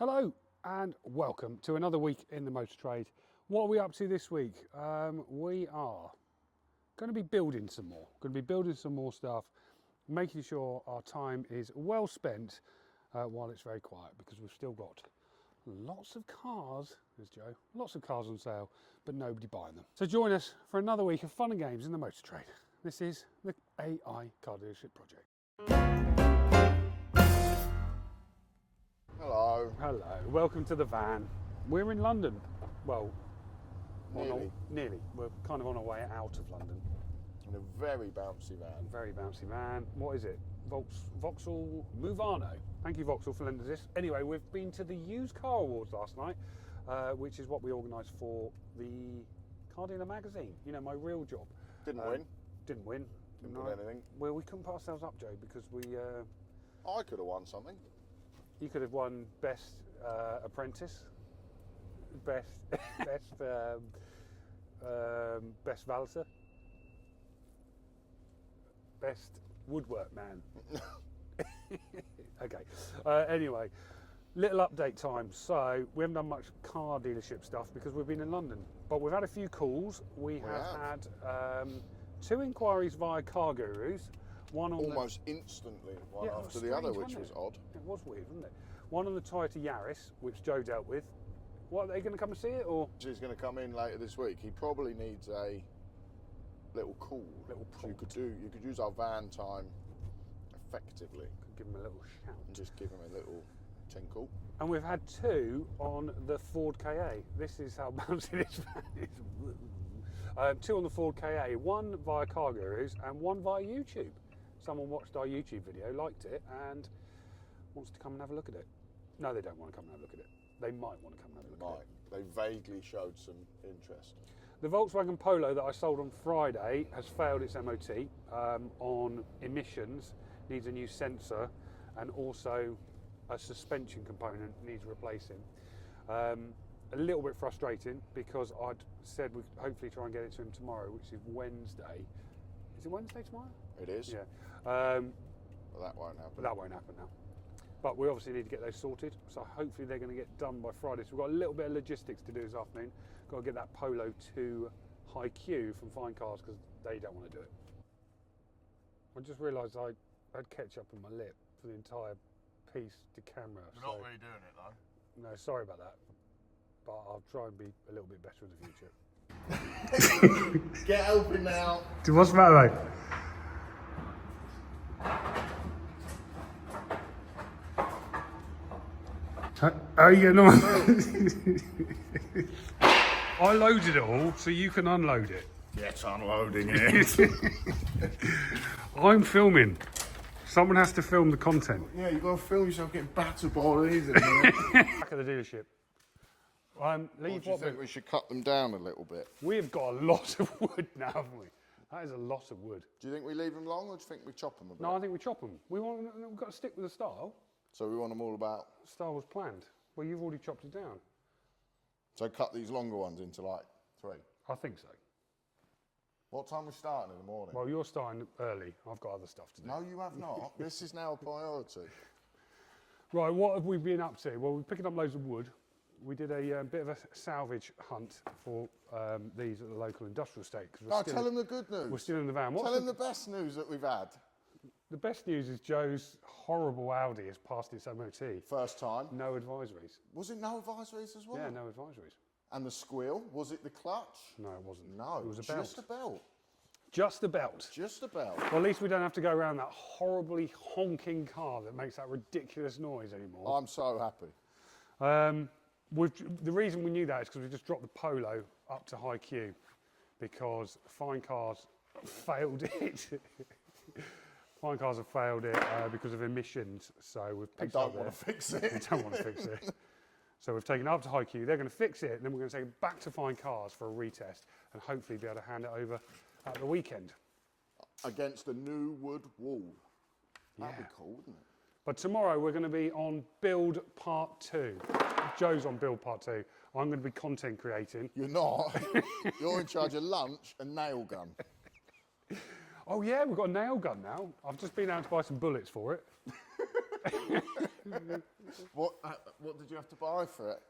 Hello and welcome to another week in the motor trade. What are we up to this week? We are going to be building some more, stuff, making sure our time is well spent while it's very quiet, because we've still got lots of cars, there's Joe, lots of cars on sale, but nobody buying them. So join us for another week of fun and games in the motor trade. This is the AI Car Dealership Project. Hello. Hello, welcome to the van. We're in London. Well, nearly. We're kind of on our way out of London. In a very bouncy van. Very bouncy van. What is it? Vauxhall Movano. Thank you, Vauxhall, for lending us this. Anyway, we've been to the Used Car Awards last night, which is what we organised for the Car Dealer magazine. You know, my real job. Didn't win. Didn't win. Didn't win anything. Well, we couldn't put ourselves up, Joe, because we... I could have won something. You could have won Best Apprentice, Best Valser, Best Woodwork Man. Okay. Anyway, little update time. So we haven't done much car dealership stuff because we've been in London, but we've had a few calls. We have had 2 inquiries via Car Gurus. One on almost instantly, one after the other, which was odd. It was weird, wasn't it? One on the Toyota Yaris, which Joe dealt with. What, are they going to come and see it, or? He's going to come in later this week. He probably needs a little call. So you could use our van time effectively. Could give him a little shout. And just give him a little tinkle. And we've had 2 on the Ford KA. This is how bouncy this van is. 2 on the Ford KA, 1 via Car Gurus and 1 via YouTube. Someone watched our YouTube video, liked it, and wants to come and have a look at it. No, they don't want to come and have a look at it. They might want to come and have a look at it. They vaguely showed some interest. The Volkswagen Polo that I sold on Friday has failed its MOT on emissions, needs a new sensor, and also a suspension component needs replacing. A little bit frustrating because I'd said we'd hopefully try and get it to him tomorrow, which is Wednesday. Is it Wednesday tomorrow? It is. Yeah. But that won't happen. That won't happen now. But we obviously need to get those sorted, so hopefully they're going to get done by Friday. So we've got a little bit of logistics to do this afternoon. Got to get that Polo to High Q from Fine Cars because they don't want to do it. I just realised I had ketchup on my lip for the entire piece to camera. You're not really doing it though. No, sorry about that. But I'll try and be a little bit better in the future. Get open now. What's the matter, mate? How are you getting on? I loaded it all so you can unload it. Get unloading it. I'm filming. Someone has to film the content. Yeah, you've got to film yourself getting battered by all these. Back at the dealership. Do you think we should cut them down a little bit? We've got a lot of wood now, haven't we? That is a lot of wood. Do you think we leave them long, or do you think we chop them a bit? No, I think we chop them. We've got to stick with the style. So we want them all about... The style was planned. Well, you've already chopped it down. So cut these longer ones into like 3? I think so. What time are we starting in the morning? Well, you're starting early. I've got other stuff to do. No, you have not. This is now a priority. Right, what have we been up to? Well, we're picking up loads of wood. We did a bit of a salvage hunt for these at the local industrial estate. Tell them the good news. We're still in the van. Tell them the best news that we've had. The best news is Joe's horrible Audi has passed its MOT. First time. No advisories. Was it no advisories as well? Yeah, no advisories. And the squeal, was it the clutch? No, it wasn't. No, it was a belt. Just a belt. Just a belt. Just a belt. Well, at least we don't have to go around that horribly honking car that makes that ridiculous noise anymore. I'm so happy. The reason we knew that is because we just dropped the Polo up to High Q because Fine Cars failed it. Fine Cars have failed it because of emissions, so we've picked it up there. Don't want to fix it. We don't want to fix it. So we've taken it up to High Q. They're going to fix it, and then we're going to take it back to Fine Cars for a retest and hopefully be able to hand it over at the weekend. Against a new wood wall. That'd be cool, wouldn't it? But tomorrow we're going to be on build part 2. Joe's on build part 2. I'm going to be content creating. You're not. You're in charge of lunch and nail gun. Oh yeah, we've got a nail gun now. I've just been out to buy some bullets for it. What did you have to buy for it?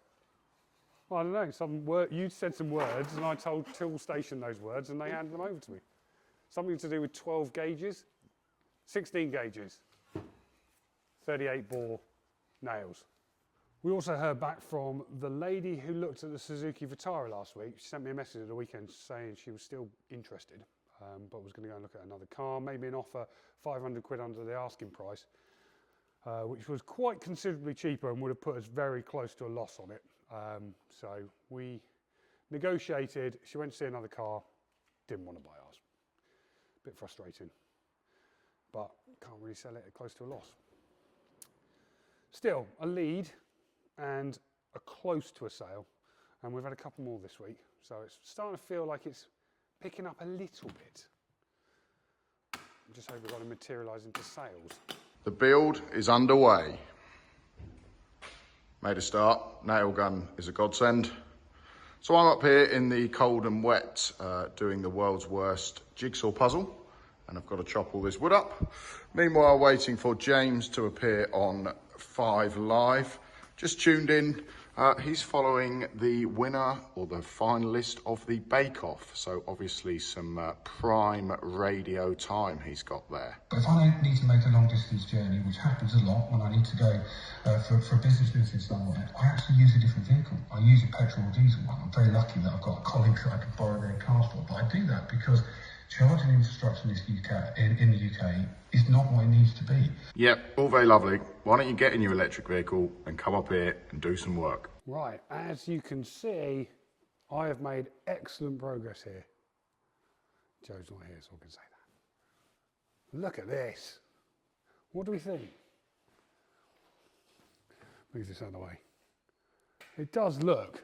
Well, I don't know, you said some words and I told Tool Station those words and they handed them over to me. Something to do with 12 gauges, 16 gauges, 38 bore nails. We also heard back from the lady who looked at the Suzuki Vitara last week. She sent me a message at the weekend saying she was still interested, but was going to go and look at another car, made me an offer 500 quid under the asking price, which was quite considerably cheaper and would have put us very close to a loss on it. So we negotiated, she went to see another car, didn't want to buy ours. Bit frustrating, but can't really sell it at close to a loss. Still, a lead and a close to a sale, and we've had a couple more this week, so it's starting to feel like it's picking up a little bit. I just hope we've got to materialise into sales. The build is underway. Made a start. Nail gun is a godsend. So I'm up here in the cold and wet doing the world's worst jigsaw puzzle, and I've got to chop all this wood up. Meanwhile, waiting for James to appear on 5 Live. Just tuned in. He's following the winner or the finalist of the Bake Off. So obviously some prime radio time he's got there. If I don't need to make a long distance journey, which happens a lot when I need to go for a business visit somewhere, I actually use a different vehicle. I use a petrol or diesel one. I'm very lucky that I've got colleagues that I can borrow their cars for, but I do that because charging infrastructure in the UK is not what it needs to be. Yep, all very lovely. Why don't you get in your electric vehicle and come up here and do some work? Right, as you can see, I have made excellent progress here. Joe's not here, so I can say that. Look at this. What do we think? Move this out of the way. It does look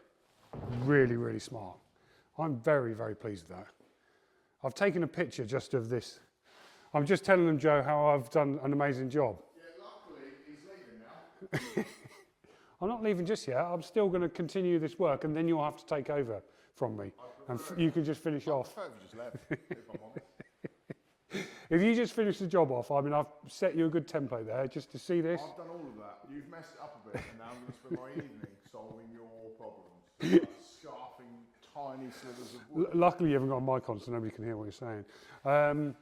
really, really smart. I'm very, very pleased with that. I've taken a picture just of this. I'm just telling them, Joe, how I've done an amazing job. Yeah, luckily he's leaving now. I'm not leaving just yet. I'm still going to continue this work, and then you'll have to take over from me, and you can just finish off. I prefer if you just left, if I'm honest. If you just finish the job off, I mean, I've set you a good template there, just to see this. I've done all of that. You've messed it up a bit, and now I'm going to spend my evening solving your problems. Scarfing tiny slivers of wood. Luckily, you haven't got a mic on, so nobody can hear what you're saying. I'm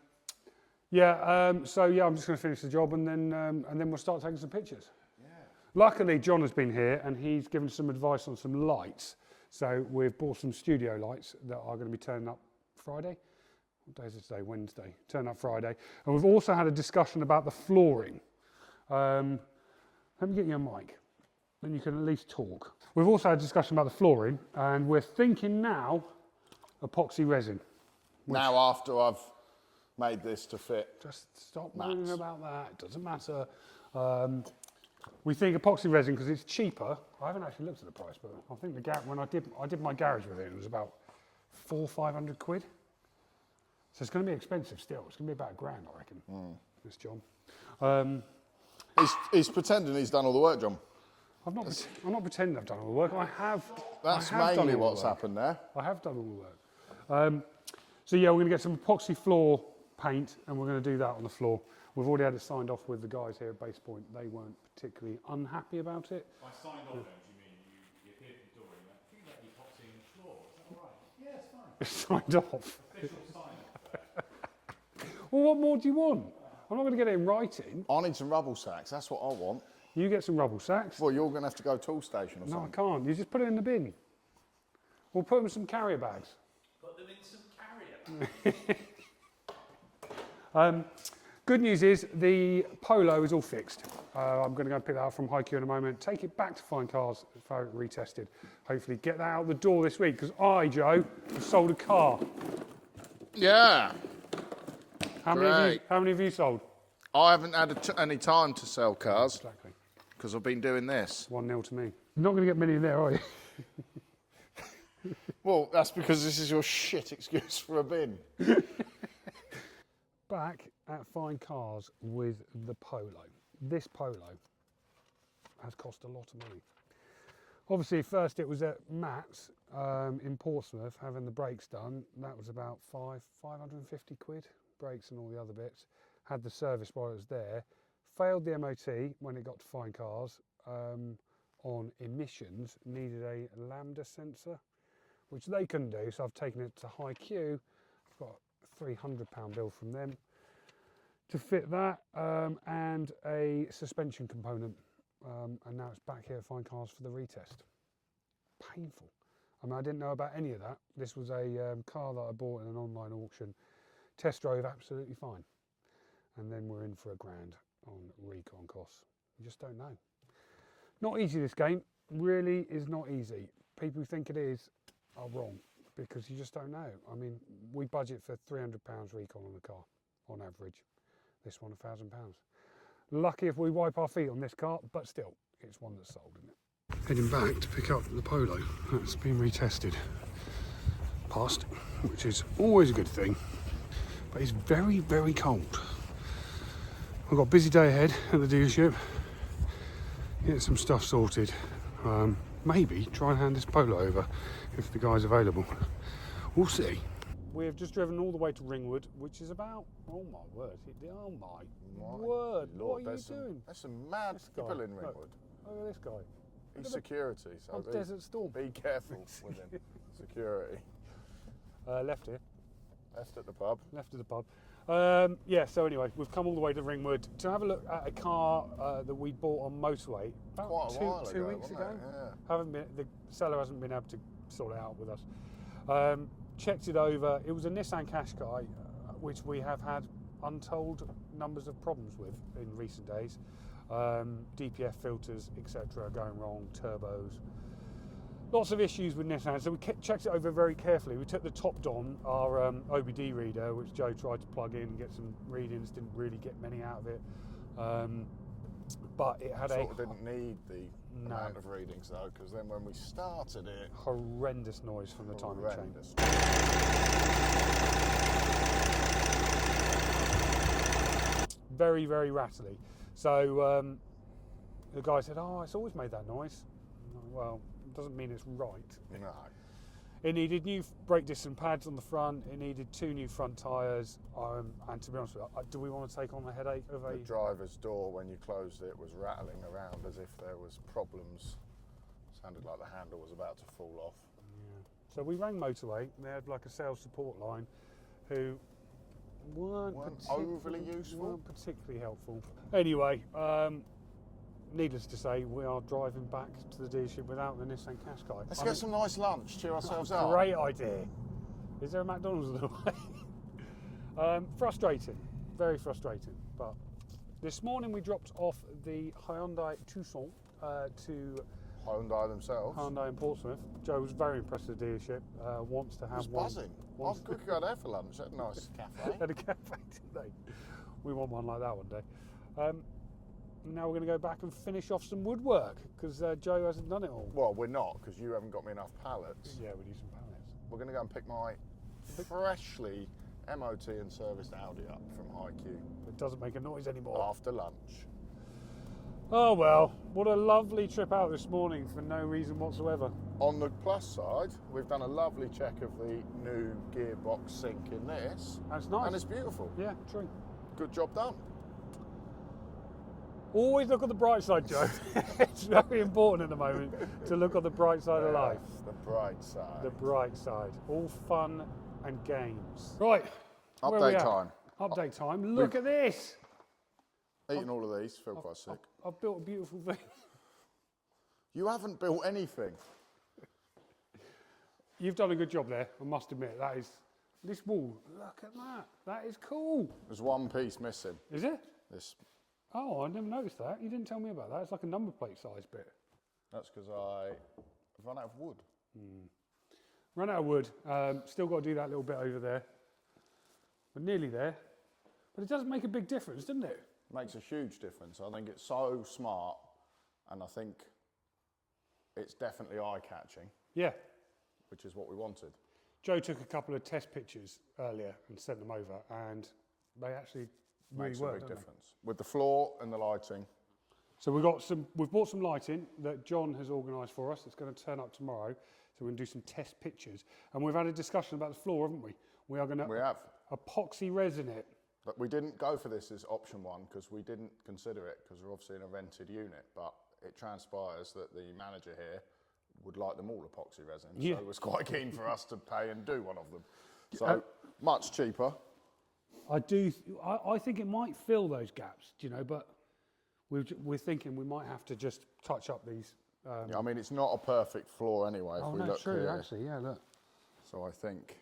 just going to finish the job, and then we'll start taking some pictures. Yeah. Luckily, John has been here, and he's given some advice on some lights. So we've bought some studio lights that are going to be turning up Friday. What day is it today? Wednesday. Turn up Friday. And we've also had a discussion about the flooring. Let me get you a mic, then you can at least talk. We've also had a discussion about the flooring, and we're thinking now epoxy resin. Now after I've made this to fit. Just stop moaning about that. It doesn't matter. We think epoxy resin because it's cheaper. I haven't actually looked at the price, but I think when I did my garage with it, it was about 400-500 quid. So it's going to be expensive still. It's going to be about £1,000, I reckon. This John. He's pretending he's done all the work, John. I'm not pretending I've done all the work. That's mainly what's happened there. I have done all the work. So yeah, we're going to get some epoxy floor paint, and we're going to do that on the floor. We've already had it signed off with the guys here at Base Point. They weren't particularly unhappy about it. By signed off, do you mean you appeared at the door and you went, think about epoxy in the floor, is that all right? Yeah, it's fine. It's signed off. Official sign. Well, what more do you want? I'm not going to get it in writing. I need some rubble sacks. That's what I want. You get some rubble sacks. Well, you're going to have to go tool station or No, I something. can't. You just put it in the bin. We'll put them in some carrier bags. Put them in some carrier. Good news is the Polo is all fixed. I'm going to go and pick that up from HiQ in a moment, take it back to Fine Cars, have it retested. Hopefully get that out the door this week, because I, Joe, have sold a car. Yeah. How many have you sold? I haven't had any time to sell cars Exactly. because I've been doing this. 1-0 to me. You're not going to get many in there, are you? Well, that's because this is your shit excuse for a bin. Back at Fine Cars with the Polo. This Polo has cost a lot of money. Obviously, first it was at Matt's in Portsmouth having the brakes done. That was about 550 quid, brakes and all the other bits. Had the service while it was there, failed the MOT when it got to fine cars on emissions, needed a lambda sensor, which they couldn't do, so I've taken it to High Q. I've got a £300 bill from them to fit that, and a suspension component, and now it's back here at Fine Cars for the retest. Painful. I mean, I didn't know about any of that. This was a car that I bought in an online auction, test drove absolutely fine, and then we're in for £1,000 on recon costs. You just don't know. Not easy, this game. Really is not easy. People who think it is are wrong, because you just don't know. I mean, we budget for £300 recon on a car on average. This one £1,000. Lucky if we wipe our feet on this car, but still, it's one that's sold, isn't it? Heading back to pick up the Polo. That's been retested. Passed, which is always a good thing, but it's very, very cold. We've got a busy day ahead at the dealership. Get some stuff sorted. Maybe try and hand this Polo over if the guy's available. We'll see. We have just driven all the way to Ringwood, which is about, oh my word, word, Lord, what are you doing? There's some mad people in Ringwood. Look at this guy. He's security, so Desert Storm. be careful with him. Security. Left here. Left at the pub. Left at the pub. Yeah, so anyway, we've come all the way to Ringwood to have a look at a car that we bought on motorway about Quite a while two ago, weeks wasn't ago. it? Yeah. The seller hasn't been able to sort it out with us. Checked it over. It was a Nissan Qashqai, which we have had untold numbers of problems with in recent days. DPF filters, etc., going wrong, turbos. Lots of issues with Nissan, so we checked it over very carefully. We took the top on our OBD reader, which Joe tried to plug in and get some readings, didn't really get many out of it. But it had Sort of didn't need the amount of readings though, because then when we started it, horrendous noise from the timing chain. horrendous. Very, very rattly. So the guy said, "Oh, it's always made that noise." Well, it doesn't mean it's right. No. It needed new brake discs and pads on the front. It needed 2 new front tyres. And to be honest with you, do we want to take on the headache of The driver's door, when you closed it, was rattling around as if there was problems. Sounded like the handle was about to fall off. Yeah. So we rang Motorway. They had like a sales support line who weren't overly useful. Weren't particularly helpful. Anyway, needless to say, we are driving back to the dealership without the Nissan Qashqai. Let's get some nice lunch, cheer ourselves up. Great idea. Is there a McDonald's on the way? Frustrating, very frustrating. But this morning we dropped off the Hyundai Tucson to Hyundai themselves. Hyundai in Portsmouth. Joe was very impressed with the dealership. Wants to have one. Buzzing. I could go there for lunch. At a nice cafe. At a cafe today. We want one like that one day. Now we're going to go back and finish off some woodwork because Joe hasn't done it all. Well, we're not, because you haven't got me enough pallets. Yeah, we need some pallets. We're going to go and pick my freshly MOT and serviced Audi up from IQ It doesn't make a noise anymore. after lunch. Oh well, what a lovely trip out this morning for no reason whatsoever. On the plus side, we've done a lovely check of the new gearbox sync in this. That's nice. And it's beautiful. Yeah, true. Good job done. Always look on the bright side, Joe. It's very important at the moment to look on the bright side of life. The bright side. The bright side. All fun and games. Right. where are we Update at? time. Update time. Look at this. Eating all of these, feel quite sick. I've built a beautiful thing. You haven't built anything. You've done a good job there, I must admit. That is, this wall, look at that. That is cool. There's one piece missing. Is it? This. Oh, I never noticed that. You didn't tell me about that. It's like a number plate size bit. That's because I've run out of wood. Run out of wood. Still got to do that little bit over there. We're nearly there. But it does make a big difference, doesn't it? Makes a huge difference. I think it's so smart, and I think it's definitely eye-catching, Yeah. which is what we wanted. Joe took a couple of test pictures earlier and sent them over, and they actually really Makes work, a big don't they? difference. With the floor and the lighting. So we've bought some lighting that John has organised for us. It's going to turn up tomorrow. So we're going to do some test pictures. And we've had a discussion about the floor, haven't we? We are going We to have. epoxy resin it. But we didn't go for this as option one because we didn't consider it because we're obviously in a rented unit. But it transpires that the manager here would like them all epoxy resin. Yeah. So it was quite keen for us to pay and do one of them. So much cheaper. I think it might fill those gaps, do you know, but we're thinking we might have to just touch up these. Yeah, I mean, it's not a perfect floor anyway. Oh, if we no, look true, here. actually, yeah, look. So I think.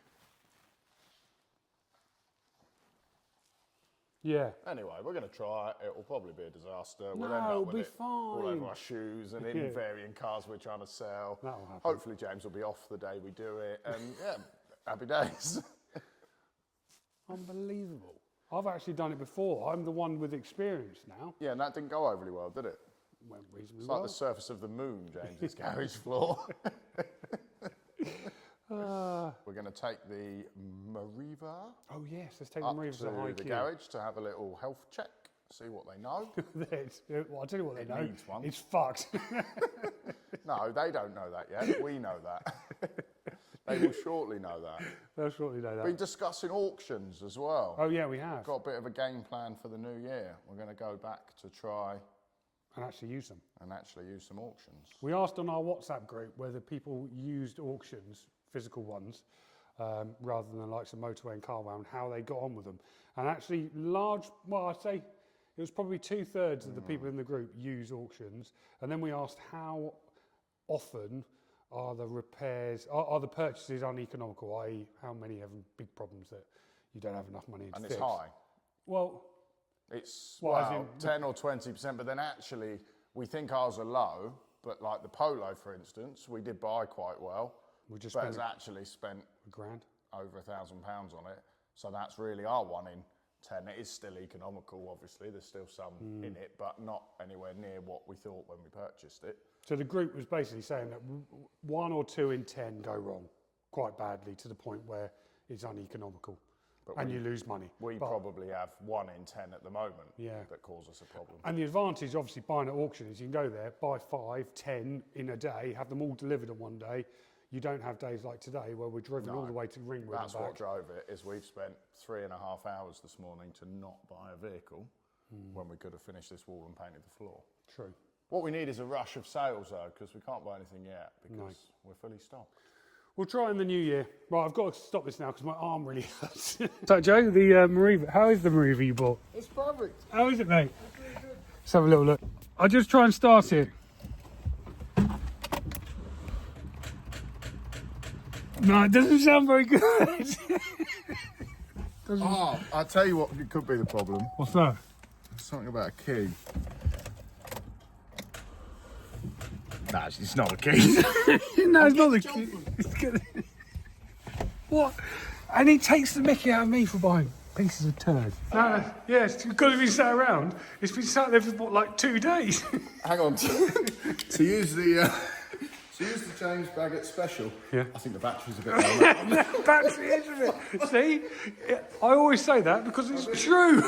Yeah. Anyway, we're going to try it. It'll probably be a disaster. We'll No, end up it'll with be it all fine. over our shoes and in Yeah. varying cars we're trying to sell. That'll happen. Hopefully James will be off the day we do it. And yeah, happy days. Unbelievable. I've actually done it before. I'm the one with experience now. Yeah, and that didn't go overly well, did it? Went reasonably It's well. like the surface of the moon, James's garage floor. We're going to take the Mariva Oh yes, let's take the up Mariva to to high the Q. garage to have a little health check, see what they know. Well, I'll tell you what they It know. needs one. It's fucked. No, they don't know that yet. We know that. They will shortly know that. They'll shortly know Been that. discussing auctions as well. Oh yeah, we have. Got a bit of a game plan for the new year. We're going to go back to try And actually use them. and actually use some auctions. We asked on our WhatsApp group whether people used auctions, physical ones, rather than the likes of Motorway and Carwow, and how they got on with them. And actually, I'd say it was probably 2/3 of the people in the group use auctions. And then we asked how often are the repairs, are the purchases uneconomical, i.e. how many have big problems that you don't have enough money to And fix. it's high. Well, It's, Well, as well, in- 10 or 20%, but then actually we think ours are low, but like the Polo, for instance, we did buy quite well, we just but spent has actually spent £1,000. over £1,000 on it. So that's really our 1 in 10. It is still economical, obviously. There's still some in it, but not anywhere near what we thought when we purchased it. So the group was basically saying that 1 or 2 in 10 go wrong quite badly to the point where it's uneconomical and you lose money. We probably have 1 in 10 at the moment that cause us a problem. And the advantage, obviously, buying at auction is you can go there, buy 5, 10 in a day, have them all delivered in one day. You don't have days like today where we're driven all the way to Ringwood That's and back. what drove it, is we've spent 3.5 hours this morning to not buy a vehicle when we could have finished this wall and painted the floor. True. What we need is a rush of sales though, because we can't buy anything yet because we're fully stocked. We'll try in the new year. Right, I've got to stop this now because my arm really hurts. So, Joe, the Mariva, how is the Mariva you bought? It's perfect. How is it, mate? Let's have a little look. I'll just try and start it. No, it doesn't sound very good. Oh, I'll tell you what could be the problem. What's that? Something about a key. Nah, it's not a key. No, it's not the key. It's good. What? And he takes the mickey out of me for buying pieces of turd. No, yeah, it's got to be sat around. It's been sat there for what, like 2 days. Hang on. To use the James Baggett special. Yeah. I think the battery's a bit low. Battery, isn't it? See, I always say that because it's true.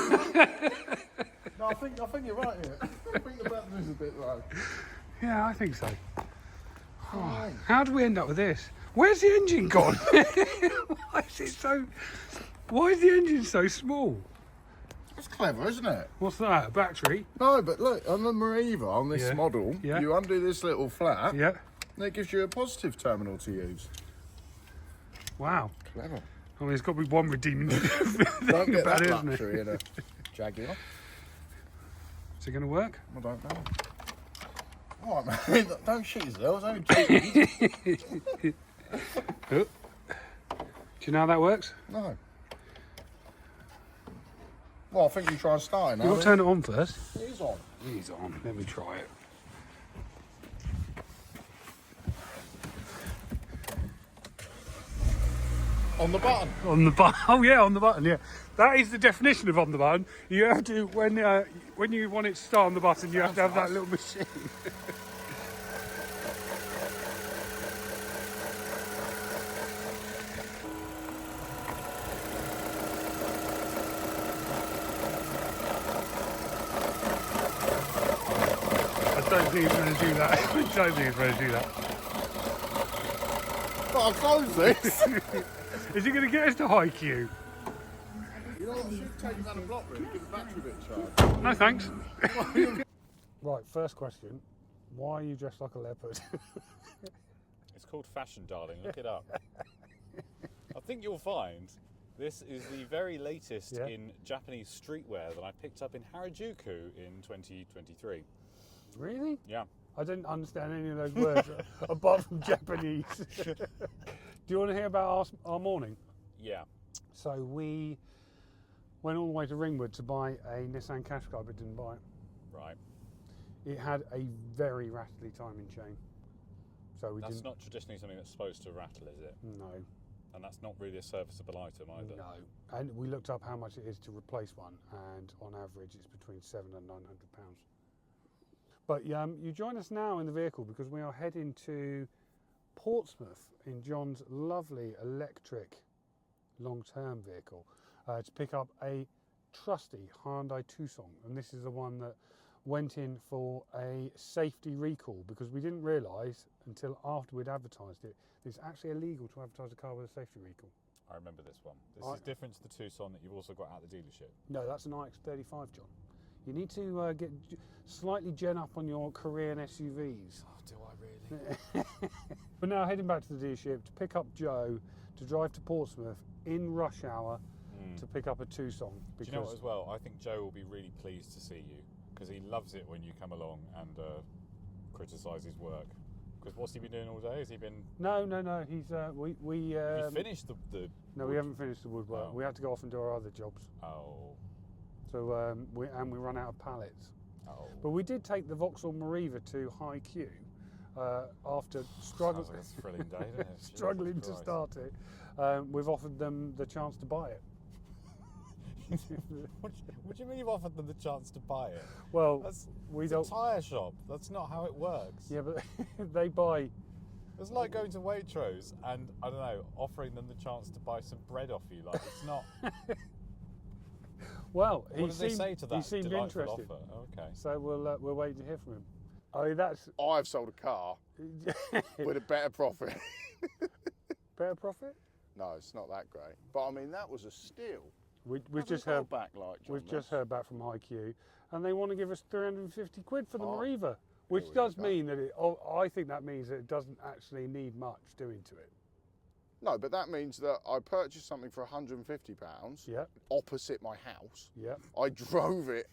No, I think you're right here. I think the battery's a bit low. Yeah, I think so. Oh, how do we end up with this? Where's the engine gone? Why is the engine so small? That's clever, isn't it? What's that? A battery? No, but look, on the Mariva, on this model, you undo this little flap, Yeah. and it gives you a positive terminal to use. Wow. Clever. I mean, there's got to be one redeeming thing Don't get about that it, isn't it? luxury in a Jaguar. Is it going to work? I don't know. All right, mate, don't shit yourselves, only joking. Do you know how that works? No. Well, I think you try and start it now. You've got to turn it on first. It is on. It is on. Let me try it. On the button. On the button. Oh yeah, on the button. Yeah, that is the definition of on the button. You have to when you want it to start on the button, you have to have that little machine. I don't think he's going to do that. I don't think he's going to do that. But I'll close this. Is he going to get us to high Q? You know what? I should take it around the block, really. Give the battery a bit of charge. No thanks. Right, first question. Why are you dressed like a leopard? It's called fashion, darling. Look it up. I think you'll find this is the very latest in Japanese streetwear that I picked up in Harajuku in 2023. Really? Yeah. I didn't understand any of those words apart from Japanese. Do you want to hear about our morning? Yeah. So we went all the way to Ringwood to buy a Nissan Qashqai, but didn't buy it. Right. It had a very rattly timing chain. So we That's didn't. not traditionally something that's supposed to rattle, is it? No. And that's not really a serviceable item either. No. And we looked up how much it is to replace one, and on average it's between £700 and £900. But you join us now in the vehicle because we are heading to Portsmouth in John's lovely electric long-term vehicle to pick up a trusty Hyundai Tucson, and this is the one that went in for a safety recall because we didn't realise until after we'd advertised it that it's actually illegal to advertise a car with a safety recall. I remember this one. This is different to the Tucson that you've also got at the dealership. No, that's an iX35, John. You need to get slightly gen up on your Korean SUVs. Oh, do I really? We're now heading back to the dealership to pick up Joe to drive to Portsmouth in rush hour to pick up a Tucson. Do you know what as well? I think Joe will be really pleased to see you because he loves it when you come along and criticise his work. Because what's he been doing all day? Has he been... No. He's we Have you finished the No, we haven't finished the woodwork. Oh. We had to go off and do our other jobs. Oh. So we run out of pallets. Oh. But we did take the Vauxhall Mariva to High Q after struggling. Sounds like a thrilling day, doesn't it? struggling Jesus to Christ. start it. We've offered them the chance to buy it. What do you mean you've offered them the chance to buy it? Well, It's a tyre shop. That's not how it works. Yeah, but they buy. It's like going to Waitrose and, I don't know, offering them the chance to buy some bread off you. Like, it's not... Well, What did they say to that he seemed delightful interested. offer? Okay. So we're waiting to hear from him. Oh, that's I've sold a car with a better profit. better profit. No, it's not that great. But I mean, that was a steal. We've just heard back like John We've just does. heard back from IQ, and they want to give us 350 quid for the Oh, Mariva, which here we does go. mean that I think that means that it doesn't actually need much doing to it. No, but that means that I purchased something for £150 Yeah, opposite my house. yeah. I drove it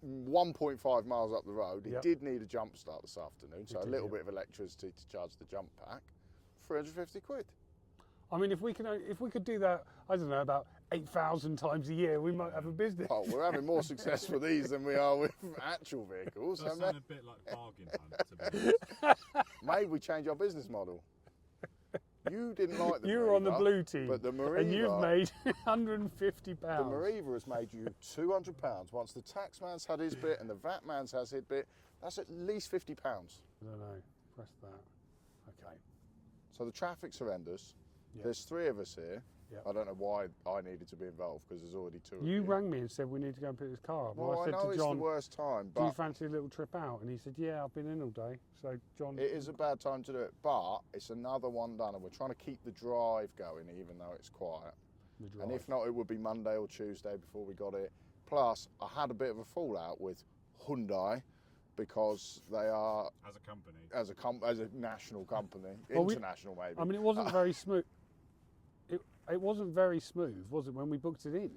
1.5 miles up the road. It Yep. did need a jump start this afternoon, so It a did, little yeah. bit of electricity to charge the jump pack. 350 quid. I mean, if we could do that, I don't know, about 8,000 times a year, we might have a business. Oh, we're having more success with these than we are with actual vehicles. Does haven't sound we? a bit like bargain hunt, to be honest. Maybe we change our business model. You didn't like the You were on the Mariva, blue team, but the Mariva, and you've made £150. the Mariva has made you £200. Once the tax man's had his bit and the VAT man's has his bit, that's at least £50. I don't know. Press that. Okay. So the traffic's horrendous. Yeah. There's 3 of us here. Yeah. I don't know why I needed to be involved because there's already 2 of You you. rang me and said we need to go and pick this car up. Well, I I said know to it's John, the worst time, do you but fancy a little trip out? And he said, yeah, I've been in all day. So John, it is a bad time to do it. But it's another one done, and we're trying to keep the drive going, even though it's quiet. the drive. And if not, it would be Monday or Tuesday before we got it. Plus, I had a bit of a fallout with Hyundai because they are, As a company. as a national company, Well, international maybe. I mean, it wasn't very smooth. It wasn't very smooth, was it, when we booked it in?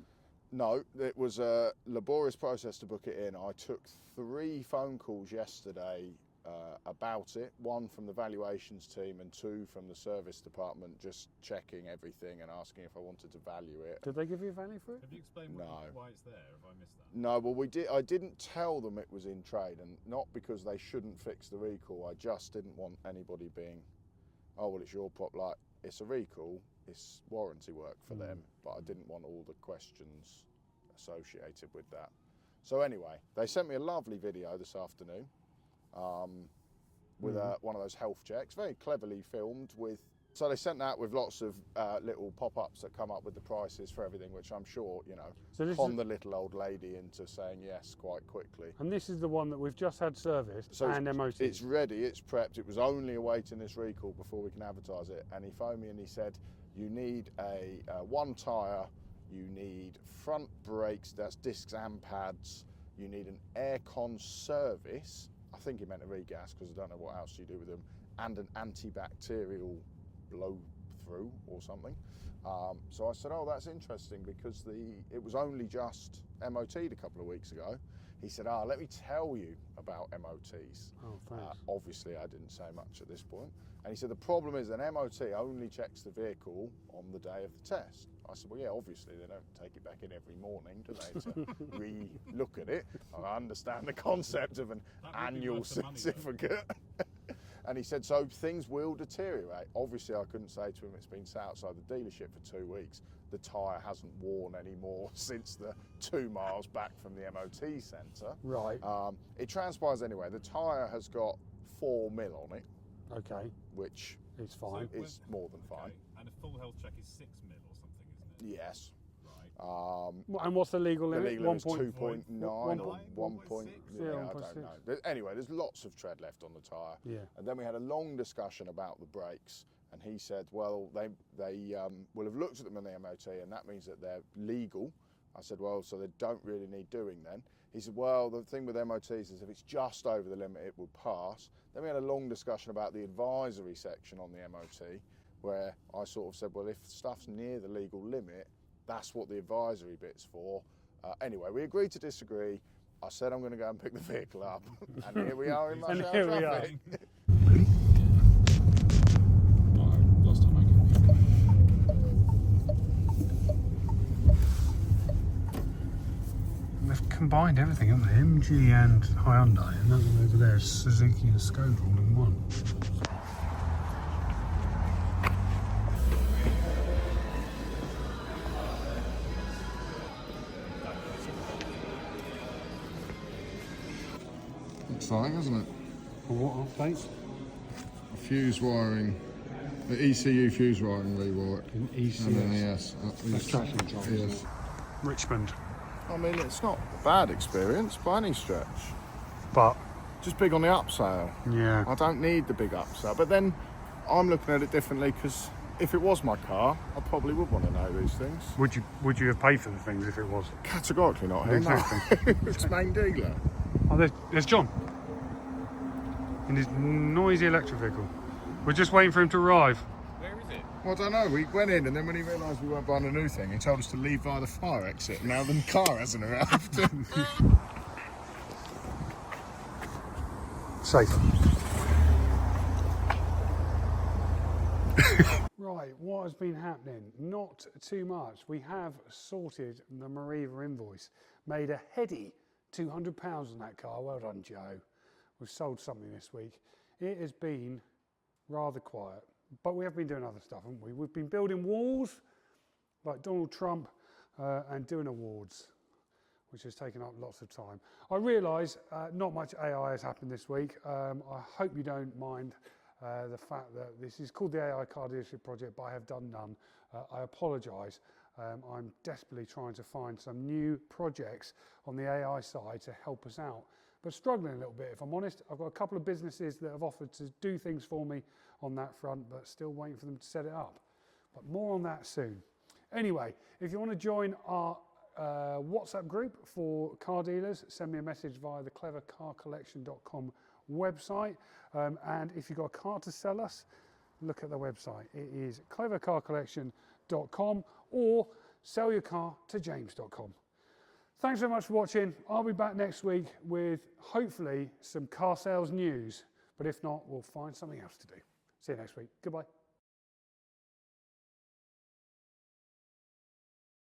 No, it was a laborious process to book it in. I took 3 phone calls yesterday about it, 1 from the valuations team and 2 from the service department, just checking everything and asking if I wanted to value it. Did they give you a value for it? Have you explained No. why it's there? Have I missed that? No, well, I didn't tell them it was in trade, and not because they shouldn't fix the recall. I just didn't want anybody being, oh, well, it's your like, it's a recall, it's warranty work for them, but I didn't want all the questions associated with that. So anyway, they sent me a lovely video this afternoon with one of those health checks, very cleverly filmed with. So they sent that with lots of little pop-ups that come up with the prices for everything, which I'm sure, So this con is, the little old lady into saying yes quite quickly. and this is the one that we've just had serviced So and MOT. it's ready, it's prepped. It was only awaiting this recall before we can advertise it. And he phoned me and he said, you need a 1 tyre you need front brakes, that's discs and pads, you need an aircon service, I think he meant a regas because I don't know what else you do with them, and an antibacterial blow through or something. So I said, oh, that's interesting because it was only just MOT'd a couple of weeks ago. He said, let me tell you about MOTs. Oh, thanks. Obviously, I didn't say much at this point. And he said, the problem is an MOT only checks the vehicle on the day of the test. I said, well, yeah, obviously they don't take it back in every morning, do they, to re-look at it. I understand the concept of an annual certificate. And he said, so things will deteriorate. Obviously, I couldn't say to him it's been sat outside the dealership for 2 weeks. The tyre hasn't worn anymore since the 2 miles back from the MOT centre. Right. It transpires anyway. The tyre has got 4 mil on it. Okay. Which is fine. Is more than fine. And a full health check is 6 mil or something, isn't it? Yes. Right. And what's the legal limit? The legal limit is 2.9 or 1. 1.6. Yeah, I don't know. Anyway, there's lots of tread left on the tyre. Yeah. And then we had a long discussion about the brakes. And he said, well, they will have looked at them in the MOT and that means that they're legal. I said, well, so they don't really need doing then. He said, well, the thing with MOTs is if it's just over the limit, it will pass. Then we had a long discussion about the advisory section on the MOT, where I sort of said, well, if stuff's near the legal limit, that's what the advisory bit's for. Anyway, we agreed to disagree. I said I'm going to go and pick the vehicle up. And here we are in rush hour traffic. They've combined everything, haven't they? MG and Hyundai, and that one over there is Suzuki and Skoda all in one. Exciting, isn't it? Well, what updates? Fuse wiring, the ECU fuse wiring rework. In ECS. And then, yes. Traction control. Yes. Richmond. I mean, it's not a bad experience by any stretch. But Just big on the upsale. yeah. I don't need the big upsale. But then I'm looking at it differently because if it was my car, I probably would want to know these things. Would you have paid for the things if it was? Categorically not. Him, Exactly. no. It's main dealer. Oh, there's John in his noisy electric vehicle. We're just waiting for him to arrive. Where is it? Well, I don't know. We went in and then when he realised we weren't buying a new thing, he told us to leave via the fire exit. Now the car hasn't arrived. Safe. Right, what has been happening? Not too much. We have sorted the Mariva invoice, made a heady £200 on that car. Well done, Joe. We've sold something this week. It has been rather quiet, but we have been doing other stuff, haven't we? We've been building walls like Donald Trump and doing awards, which has taken up lots of time. I realise not much AI has happened this week. I hope you don't mind the fact that this is called the AI Car Dealership Project, but I have done none. I apologise. I'm desperately trying to find some new projects on the AI side to help us out, but struggling a little bit, if I'm honest. I've got a couple of businesses that have offered to do things for me on that front, but still waiting for them to set it up. But more on that soon. Anyway, if you want to join our WhatsApp group for car dealers, send me a message via the clevercarcollection.com website. And if you've got a car to sell us, look at the website. It is clevercarcollection.com or sellyourcar.james.com. Thanks very much for watching. I'll be back next week with hopefully some car sales news, but if not, we'll find something else to do. See you next week. Goodbye.